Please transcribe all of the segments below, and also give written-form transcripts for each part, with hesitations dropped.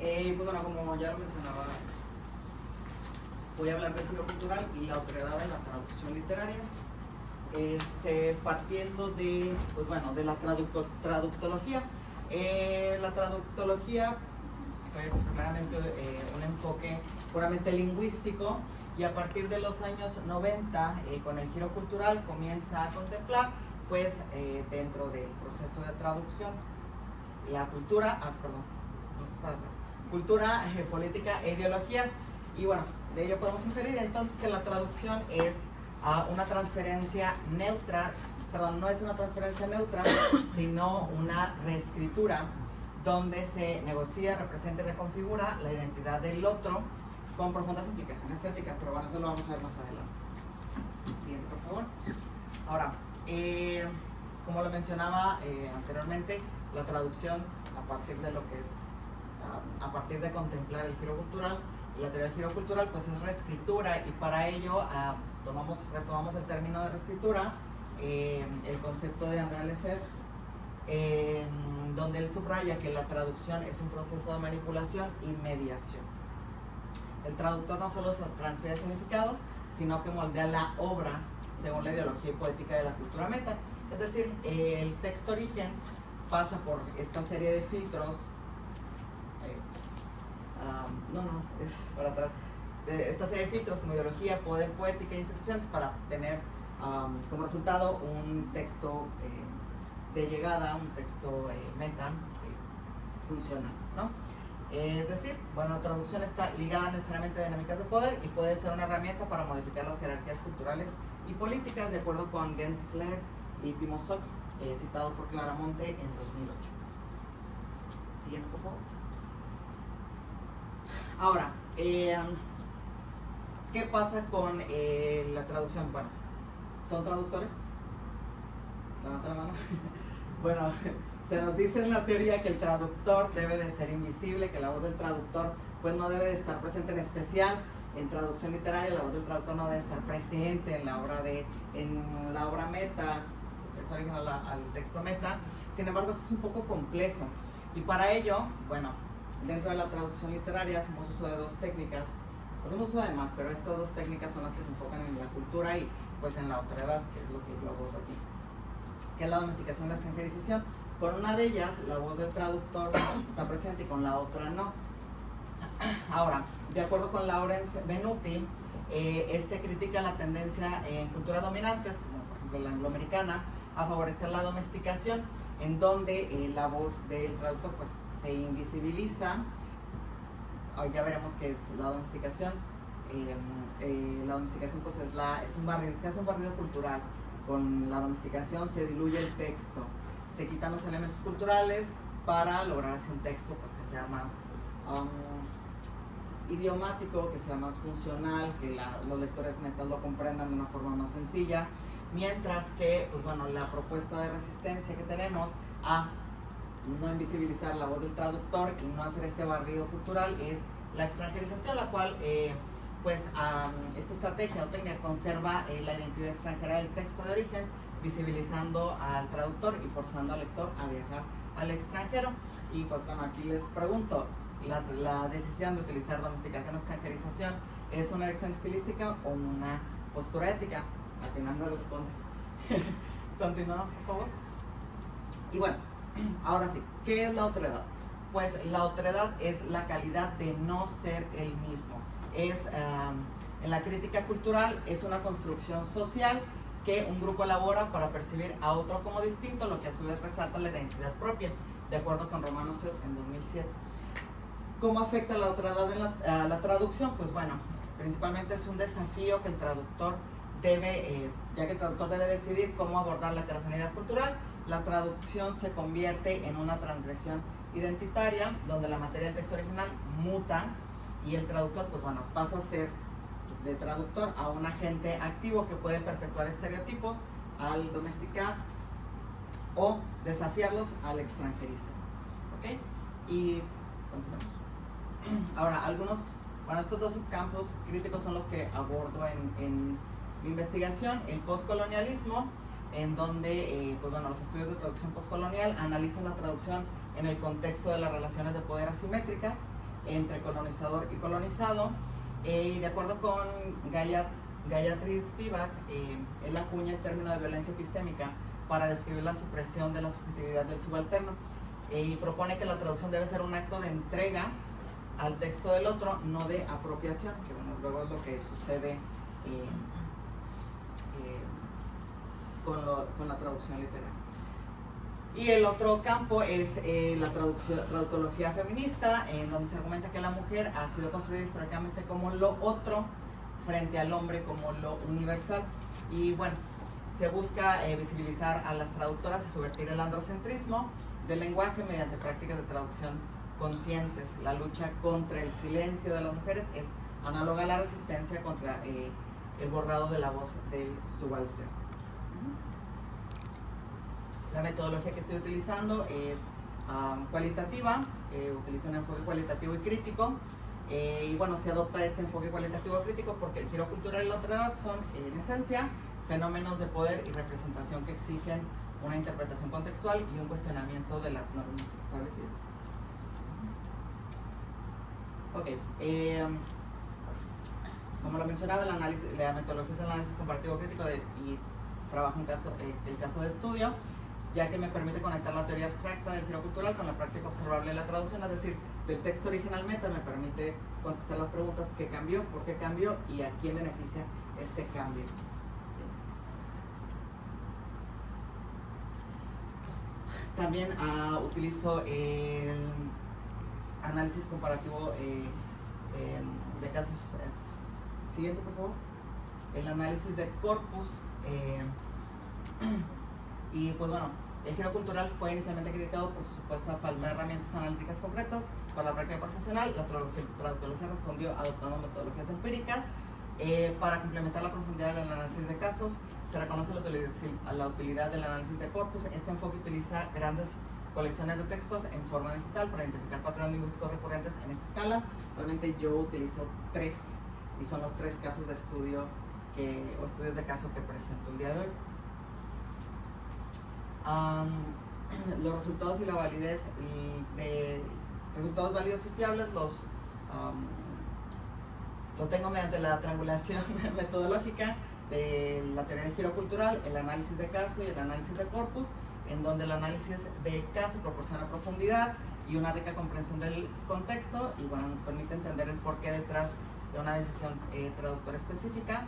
Pues bueno, como ya lo mencionaba, voy a hablar del giro cultural y la otredad en la traducción literaria. Partiendo de, pues bueno, de la traductología. La traductología fue primeramente un enfoque puramente lingüístico, y a partir de los años 90, con el giro cultural, comienza a contemplar, pues, dentro del proceso de traducción, la cultura, cultura, política e ideología. Y bueno, de ello podemos inferir entonces que la traducción es una transferencia neutra, no es una transferencia neutra, sino una reescritura donde se negocia, representa y reconfigura la identidad del otro con profundas implicaciones éticas, pero bueno, eso lo vamos a ver más adelante. Siguiente, por favor. Ahora, como lo mencionaba anteriormente, la traducción, a partir de lo que es, a partir de contemplar el giro cultural, y la teoría del giro cultural, pues es reescritura, y para ello retomamos el término de reescritura, el concepto de André Lefebvre, donde él subraya que la traducción es un proceso de manipulación y mediación. El traductor no solo transfiere significado, sino que moldea la obra según la ideología y poética de la cultura meta. Es decir, el texto origen pasa por esta serie de filtros, es para atrás, de esta serie de filtros como ideología, poder, poética e instituciones, para tener como resultado un texto de llegada, un texto meta funcional, ¿no? Es decir, bueno, la traducción está ligada necesariamente a dinámicas de poder y puede ser una herramienta para modificar las jerarquías culturales y políticas, de acuerdo con Gensler y Timosok, citado por Claramonte en 2008. Siguiente, por favor. Ahora, ¿qué pasa con la traducción? Bueno, ¿son traductores? ¿Se levanta la mano? Bueno, se nos dice en la teoría que el traductor debe de ser invisible, que la voz del traductor pues no debe de estar presente, en especial en traducción literaria. La voz del traductor no debe estar presente en la obra meta, es original al texto meta. Sin embargo, esto es un poco complejo, y para ello, bueno, dentro de la traducción literaria hacemos uso de dos técnicas, hacemos uso de más, pero estas dos técnicas son las que se enfocan en la cultura y pues en la otredad, que es lo que yo abordo aquí, que es la domesticación y la extranjerización. Con una de ellas, la voz del traductor está presente y con la otra no. Ahora, de acuerdo con Lawrence Venuti, critica la tendencia en culturas dominantes, como por ejemplo la angloamericana, a favorecer la domesticación, en donde la voz del traductor pues se invisibiliza. Ya veremos qué es la domesticación. La domesticación pues se hace un barrido cultural. Con la domesticación se diluye el texto, se quitan los elementos culturales para lograr así un texto pues que sea más idiomático, que sea más funcional, que los lectores metas lo comprendan de una forma más sencilla, mientras que pues bueno, la propuesta de resistencia que tenemos a no invisibilizar la voz del traductor y no hacer este barrido cultural es la extranjerización, la cual esta estrategia o técnica conserva la identidad extranjera del texto de origen, visibilizando al traductor y forzando al lector a viajar al extranjero. Y pues bueno, aquí les pregunto, ¿la decisión de utilizar domesticación o extranjerización es una elección estilística o una postura ética? Al final no responde. Continuamos, por favor. Y bueno, ahora sí, ¿qué es la otredad? Pues la otredad es la calidad de no ser el mismo. En la crítica cultural es una construcción social que un grupo elabora para percibir a otro como distinto, lo que a su vez resalta la identidad propia, de acuerdo con Romano en 2007. ¿Cómo afecta la otredad en la traducción? Pues bueno, principalmente es un desafío que el traductor debe, ya que el traductor debe decidir cómo abordar la heterogeneidad cultural. La traducción se convierte en una transgresión identitaria, donde la materia del texto original muta y el traductor, pues bueno, pasa a ser de traductor a un agente activo que puede perpetuar estereotipos al domesticar o desafiarlos al extranjerizar. ¿Ok? Y continuamos. Ahora, estos dos subcampos críticos son los que abordo en mi investigación. El postcolonialismo, en donde los estudios de traducción postcolonial analizan la traducción en el contexto de las relaciones de poder asimétricas, entre colonizador y colonizado. Y de acuerdo con Gayatri Spivak, él acuña el término de violencia epistémica para describir la supresión de la subjetividad del subalterno, y propone que la traducción debe ser un acto de entrega al texto del otro, no de apropiación, que bueno, luego es lo que sucede con la traducción literaria. Y el otro campo es la traductología feminista, en donde se argumenta que la mujer ha sido construida históricamente como lo otro frente al hombre como lo universal. Y bueno, se busca visibilizar a las traductoras y subvertir el androcentrismo del lenguaje mediante prácticas de traducción conscientes. La lucha contra el silencio de las mujeres es análoga a la resistencia contra el borrado de la voz del subalterno. La metodología que estoy utilizando es cualitativa, utilizo un enfoque cualitativo y crítico, y bueno, se adopta este enfoque cualitativo y crítico porque el giro cultural y la otredad son, en esencia, fenómenos de poder y representación que exigen una interpretación contextual y un cuestionamiento de las normas establecidas. Ok, como lo mencionaba, la metodología es el análisis comparativo crítico y trabajo el caso de estudio, ya que me permite conectar la teoría abstracta del giro cultural con la práctica observable de la traducción, es decir, del texto original meta me permite contestar las preguntas: ¿qué cambió? ¿Por qué cambió? ¿Y a quién beneficia este cambio? También utilizo el análisis comparativo de casos. Siguiente, por favor. El análisis de corpus. Y pues bueno, el giro cultural fue inicialmente criticado por su supuesta falta de herramientas analíticas concretas para la práctica profesional. La traductología respondió adoptando metodologías empíricas para complementar la profundidad del análisis de casos. Se reconoce la utilidad del análisis de corpus. Este enfoque utiliza grandes colecciones de textos en forma digital para identificar patrones lingüísticos recurrentes en esta escala. Realmente yo utilizo 3, y son los 3 casos de estudio o estudios de caso que presento el día de hoy. Los resultados y la validez de resultados válidos y fiables lo tengo mediante la triangulación metodológica de la teoría del giro cultural, el análisis de caso y el análisis de corpus, en donde el análisis de caso proporciona profundidad y una rica comprensión del contexto, y bueno, nos permite entender el porqué detrás de una decisión traductora específica,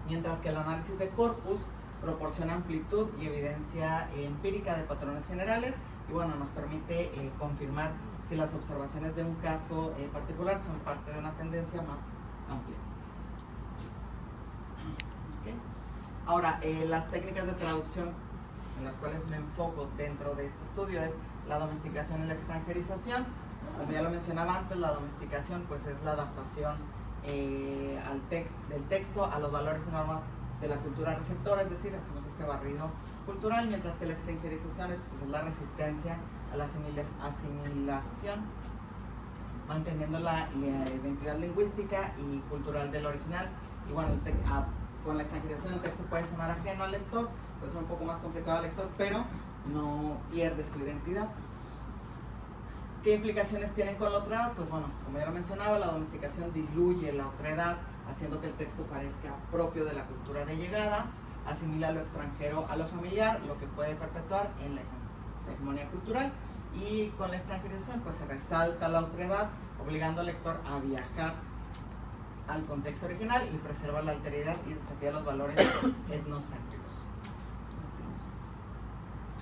mientras que el análisis de corpus proporciona amplitud y evidencia empírica de patrones generales, y bueno, nos permite confirmar si las observaciones de un caso particular son parte de una tendencia más amplia. Okay. Ahora, las técnicas de traducción en las cuales me enfoco dentro de este estudio es la domesticación y la extranjerización. Como ya lo mencionaba antes, la domesticación pues es la adaptación del texto a los valores y normas de la cultura receptora, es decir, hacemos este barrido cultural, mientras que la extranjerización es la resistencia a la asimilación, manteniendo la identidad lingüística y cultural del original. Y bueno, con la extranjerización el texto puede sonar ajeno al lector, puede ser un poco más complicado al lector, pero no pierde su identidad. ¿Qué implicaciones tienen con la otredad? Pues bueno, como ya lo mencionaba, la domesticación diluye la otredad, haciendo que el texto parezca propio de la cultura de llegada, asimila lo extranjero a lo familiar, lo que puede perpetuar en la hegemonía cultural. Y con la extranjerización pues se resalta la otredad, obligando al lector a viajar al contexto original y preserva la alteridad y desafía los valores etnocéntricos.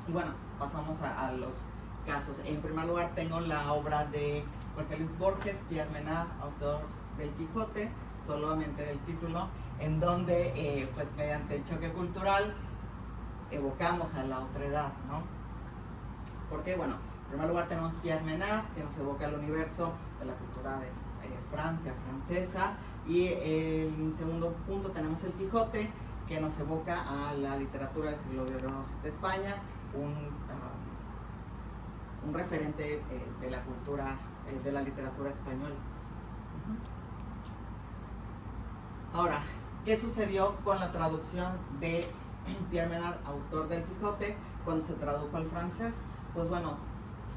Y bueno, pasamos a los casos. En primer lugar tengo la obra de Jorge Luis Borges, Pierre Menard, autor del Quijote, solamente del título, en donde pues mediante el choque cultural evocamos a la otredad, ¿no? Porque bueno, en primer lugar tenemos Pierre Menard, que nos evoca el universo de la cultura de Francia, francesa, y en segundo punto tenemos el Quijote, que nos evoca a la literatura del siglo de oro de España, un referente de la cultura, de la literatura española. Ahora, ¿qué sucedió con la traducción de Pierre Menard, autor del Quijote, cuando se tradujo al francés? Pues bueno,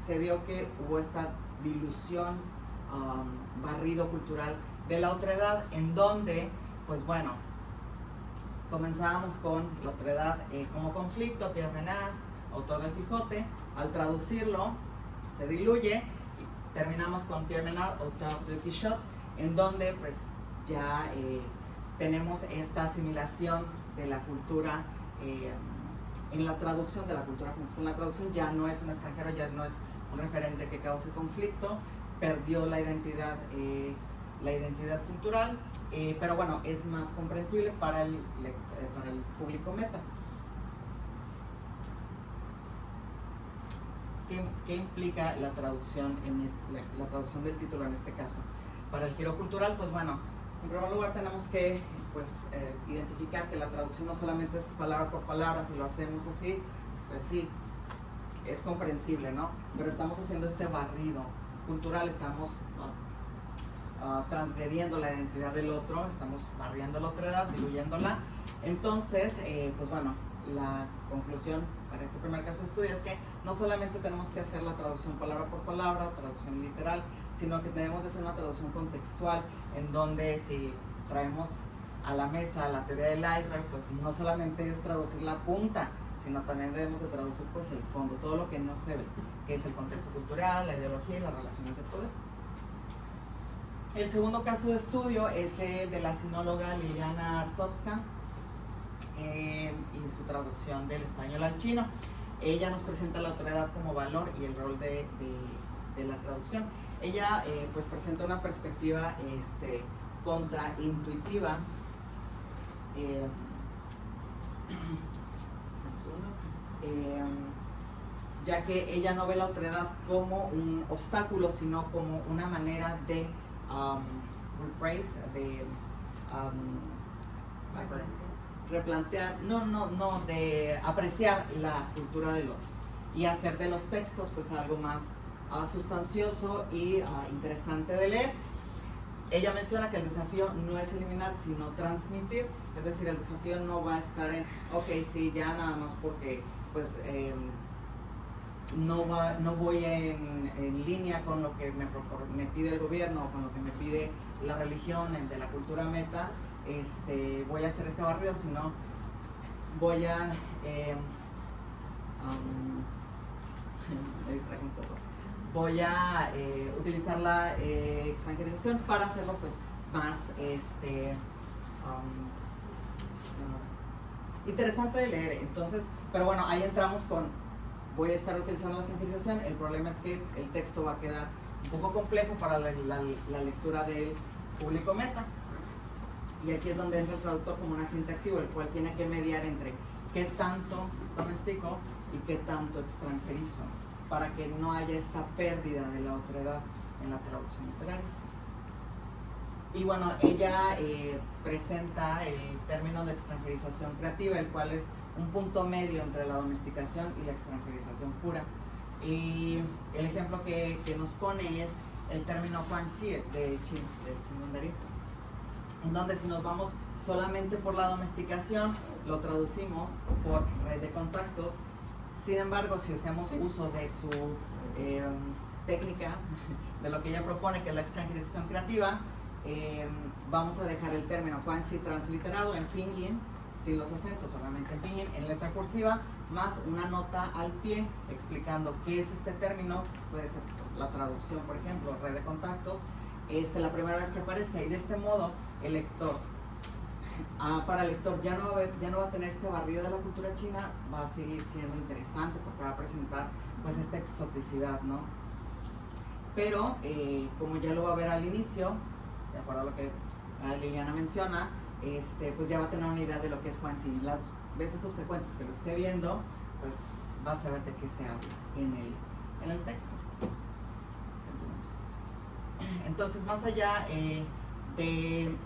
se dio que hubo esta dilución barrido cultural de la otredad, en donde, pues bueno, comenzábamos con la otredad como conflicto, Pierre Menard, autor del Quijote. Al traducirlo, se diluye y terminamos con Pierre Menard, autor del Quijote, en donde pues ya tenemos esta asimilación de la cultura en la traducción de la cultura francesa. En la traducción ya no es un extranjero, ya no es un referente que cause conflicto, perdió la identidad cultural, pero bueno, es más comprensible para el público meta. ¿Qué implica la traducción, la traducción del título en este caso? Para el giro cultural, pues bueno, en primer lugar tenemos que identificar que la traducción no solamente es palabra por palabra. Si lo hacemos así, pues sí, es comprensible, ¿no? Pero estamos haciendo este barrido cultural, estamos transgrediendo la identidad del otro, estamos barriendo la otredad, diluyéndola. Entonces, pues bueno, la conclusión para este primer caso de estudio es que no solamente tenemos que hacer la traducción palabra por palabra, traducción literal, sino que debemos de hacer una traducción contextual, en donde si traemos a la mesa la teoría del iceberg, pues no solamente es traducir la punta, sino también debemos de traducir pues el fondo, todo lo que no se ve, que es el contexto cultural, la ideología y las relaciones de poder. El segundo caso de estudio es el de la sinóloga Liliana Arzovska y su traducción del español al chino. Ella nos presenta la otredad como valor y el rol de la traducción. Ella pues presenta una perspectiva contraintuitiva, ya que ella no ve la otredad como un obstáculo, sino como una manera de replantear, de apreciar la cultura del otro y hacer de los textos pues algo más sustancioso y interesante de leer. Ella menciona que el desafío no es eliminar, sino transmitir. Es decir, el desafío no va a estar en, ok, sí, ya nada más porque pues no voy en línea con lo que me pide el gobierno o con lo que me pide la religión de la cultura meta, voy a hacer este barrido, sino voy a me distraje un poco. Voy a utilizar la extranjerización para hacerlo pues más interesante de leer. Entonces, pero bueno, ahí entramos con, voy a estar utilizando la extranjerización. El problema es que el texto va a quedar un poco complejo para la lectura del público meta. Y aquí es donde entra el traductor como un agente activo, el cual tiene que mediar entre qué tanto domestico y qué tanto extranjerizo, para que no haya esta pérdida de la otredad en la traducción literaria. Y bueno, ella presenta el término de extranjerización creativa, el cual es un punto medio entre la domesticación y la extranjerización pura. Y el ejemplo que nos pone es el término Huangxi del Qin mandarín, en donde si nos vamos solamente por la domesticación, lo traducimos por red de contactos. Sin embargo, si hacemos uso de su técnica, de lo que ella propone, que es la extranjerización creativa, vamos a dejar el término Huangxi transliterado en pinyin, sin los acentos, solamente en pinyin, en letra cursiva, más una nota al pie explicando qué es este término. Puede ser la traducción, por ejemplo, red de contactos, la primera vez que aparezca, y de este modo el lector, para el lector ya no va a tener este barrido de la cultura china, va a seguir siendo interesante porque va a presentar pues esta exoticidad, ¿no? Pero como ya lo va a ver al inicio, de acuerdo a lo que Liliana menciona, pues ya va a tener una idea de lo que es Huangxi. Las veces subsecuentes que lo esté viendo, pues va a saber de qué se habla en el texto. Entonces, más allá el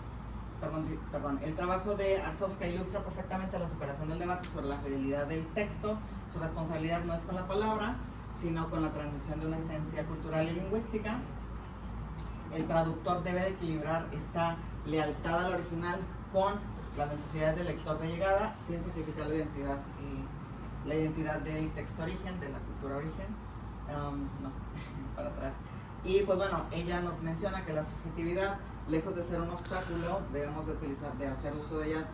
trabajo de Arzovska ilustra perfectamente la superación del debate sobre la fidelidad del texto. Su responsabilidad no es con la palabra, sino con la transmisión de una esencia cultural y lingüística. El traductor debe de equilibrar esta lealtad al original con las necesidades del lector de llegada, sin sacrificar la identidad del texto origen, de la cultura origen. Para atrás. Y pues bueno, ella nos menciona que la subjetividad, lejos de ser un obstáculo, debemos de hacer uso de ella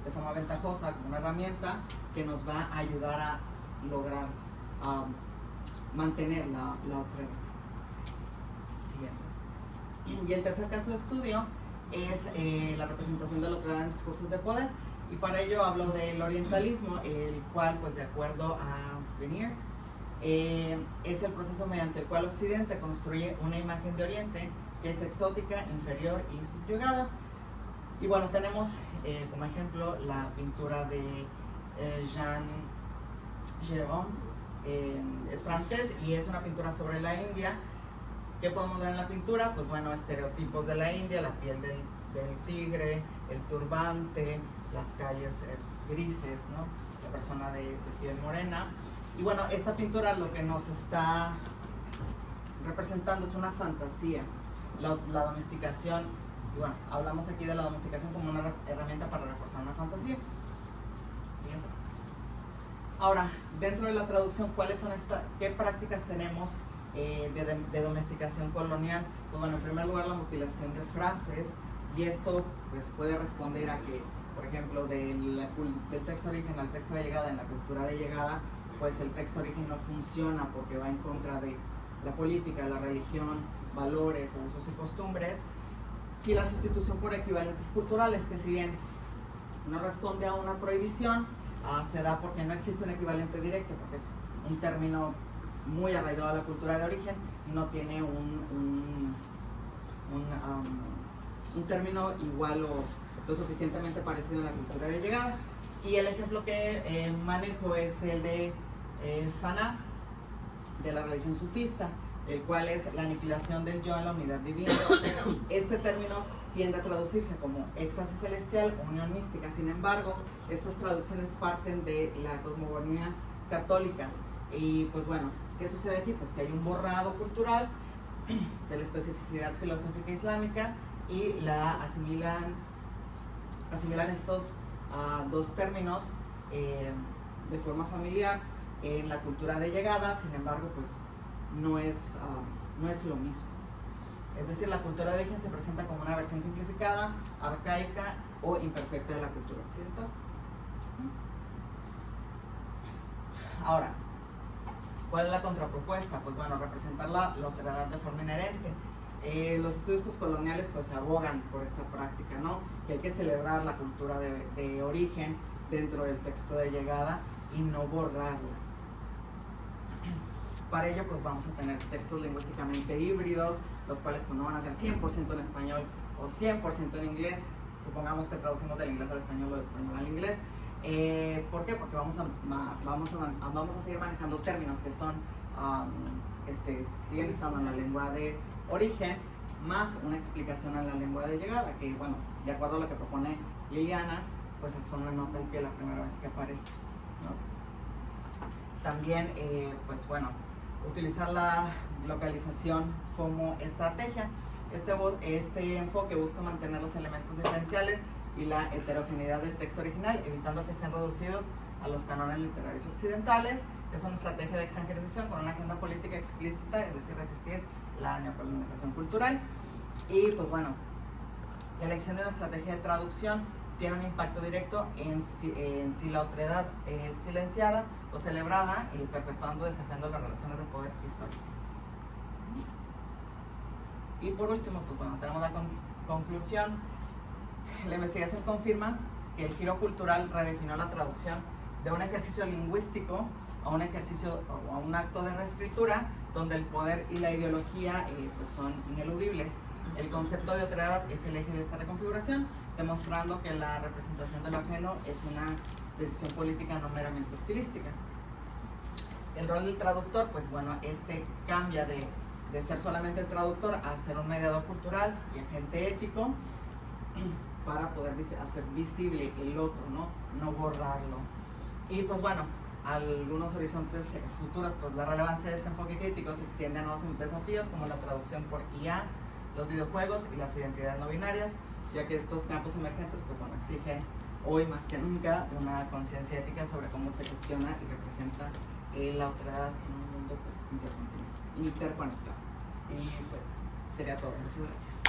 de forma ventajosa como una herramienta que nos va a ayudar a lograr mantener la otredad. Siguiente. Y el tercer caso de estudio es la representación de la otredad en discursos de poder, y para ello hablo del orientalismo, el cual, pues de acuerdo a Venier, es el proceso mediante el cual Occidente construye una imagen de Oriente que es exótica, inferior y subyugada. Y bueno, tenemos como ejemplo la pintura de Jean Gérôme, es francés y es una pintura sobre la India. ¿Qué podemos ver en la pintura? Pues bueno, estereotipos de la India, la piel del tigre, el turbante, las calles grises, ¿no? La persona de piel morena. Y bueno, esta pintura lo que nos está representando es una fantasía, la domesticación. Y bueno, hablamos aquí de la domesticación como una herramienta para reforzar una fantasía. Siguiente. Ahora, dentro de la traducción, ¿qué prácticas tenemos de domesticación colonial? Pues bueno, en primer lugar, la mutilación de frases, y esto pues puede responder a que, por ejemplo, del texto origen al texto de llegada, en la cultura de llegada, pues el texto origen no funciona porque va en contra de la política, la religión, valores o usos y costumbres, y la sustitución por equivalentes culturales, que si bien no responde a una prohibición, se da porque no existe un equivalente directo, porque es un término muy arraigado a la cultura de origen y no tiene un término igual o lo suficientemente parecido en la cultura de llegada. Y el ejemplo que manejo es el de Faná, de la religión sufista, el cual es la aniquilación del yo en la unidad divina. Este término tiende a traducirse como éxtasis celestial o unión mística. Sin embargo, estas traducciones parten de la cosmogonía católica. Y pues bueno, ¿qué sucede aquí? Pues que hay un borrado cultural de la especificidad filosófica islámica y la asimilan estos dos términos de forma familiar en la cultura de llegada. Sin embargo, pues no es lo mismo. Es decir, la cultura de origen se presenta como una versión simplificada, arcaica o imperfecta de la cultura occidental. Ahora, ¿cuál es la contrapropuesta? Pues bueno, representar la otredad de forma inherente. Los estudios postcoloniales pues abogan por esta práctica, ¿no? Que hay que celebrar la cultura de origen dentro del texto de llegada y no borrarla. Para ello pues vamos a tener textos lingüísticamente híbridos, los cuales pues no van a ser 100% en español o 100% en inglés. Supongamos que traducimos del inglés al español o del español al inglés. ¿Por qué? Porque vamos a seguir manejando términos que son que se siguen estando en la lengua de origen, más una explicación en la lengua de llegada, que bueno, de acuerdo a lo que propone Liliana, pues es con una nota al pie la primera vez que aparece, ¿no? También, pues bueno, utilizar la localización como estrategia. Este enfoque busca mantener los elementos diferenciales y la heterogeneidad del texto original, evitando que sean reducidos a los cánones literarios occidentales. Es una estrategia de extranjerización con una agenda política explícita, es decir, resistir la neocolonización cultural. Y pues bueno, la elección de una estrategia de traducción tiene un impacto directo en si la otredad es silenciada o celebrada, y perpetuando, desafiando las relaciones de poder históricas. Y por último, pues bueno, tenemos la conclusión. La investigación confirma que el giro cultural redefinió la traducción de un ejercicio lingüístico a un ejercicio o a un acto de reescritura, donde el poder y la ideología pues son ineludibles. El concepto de otredad es el eje de esta reconfiguración, demostrando que la representación de lo ajeno es una decisión política, no meramente estilística. El rol del traductor, pues bueno, cambia de ser solamente el traductor a ser un mediador cultural y agente ético para poder hacer visible el otro, no borrarlo. Y pues bueno, algunos horizontes futuros, pues la relevancia de este enfoque crítico se extiende a nuevos desafíos como la traducción por IA, los videojuegos y las identidades no binarias, ya que estos campos emergentes pues bueno, exigen hoy más que nunca una conciencia ética sobre cómo se gestiona y representa la otredad en un mundo pues interconectado. y pues sería todo. Muchas gracias.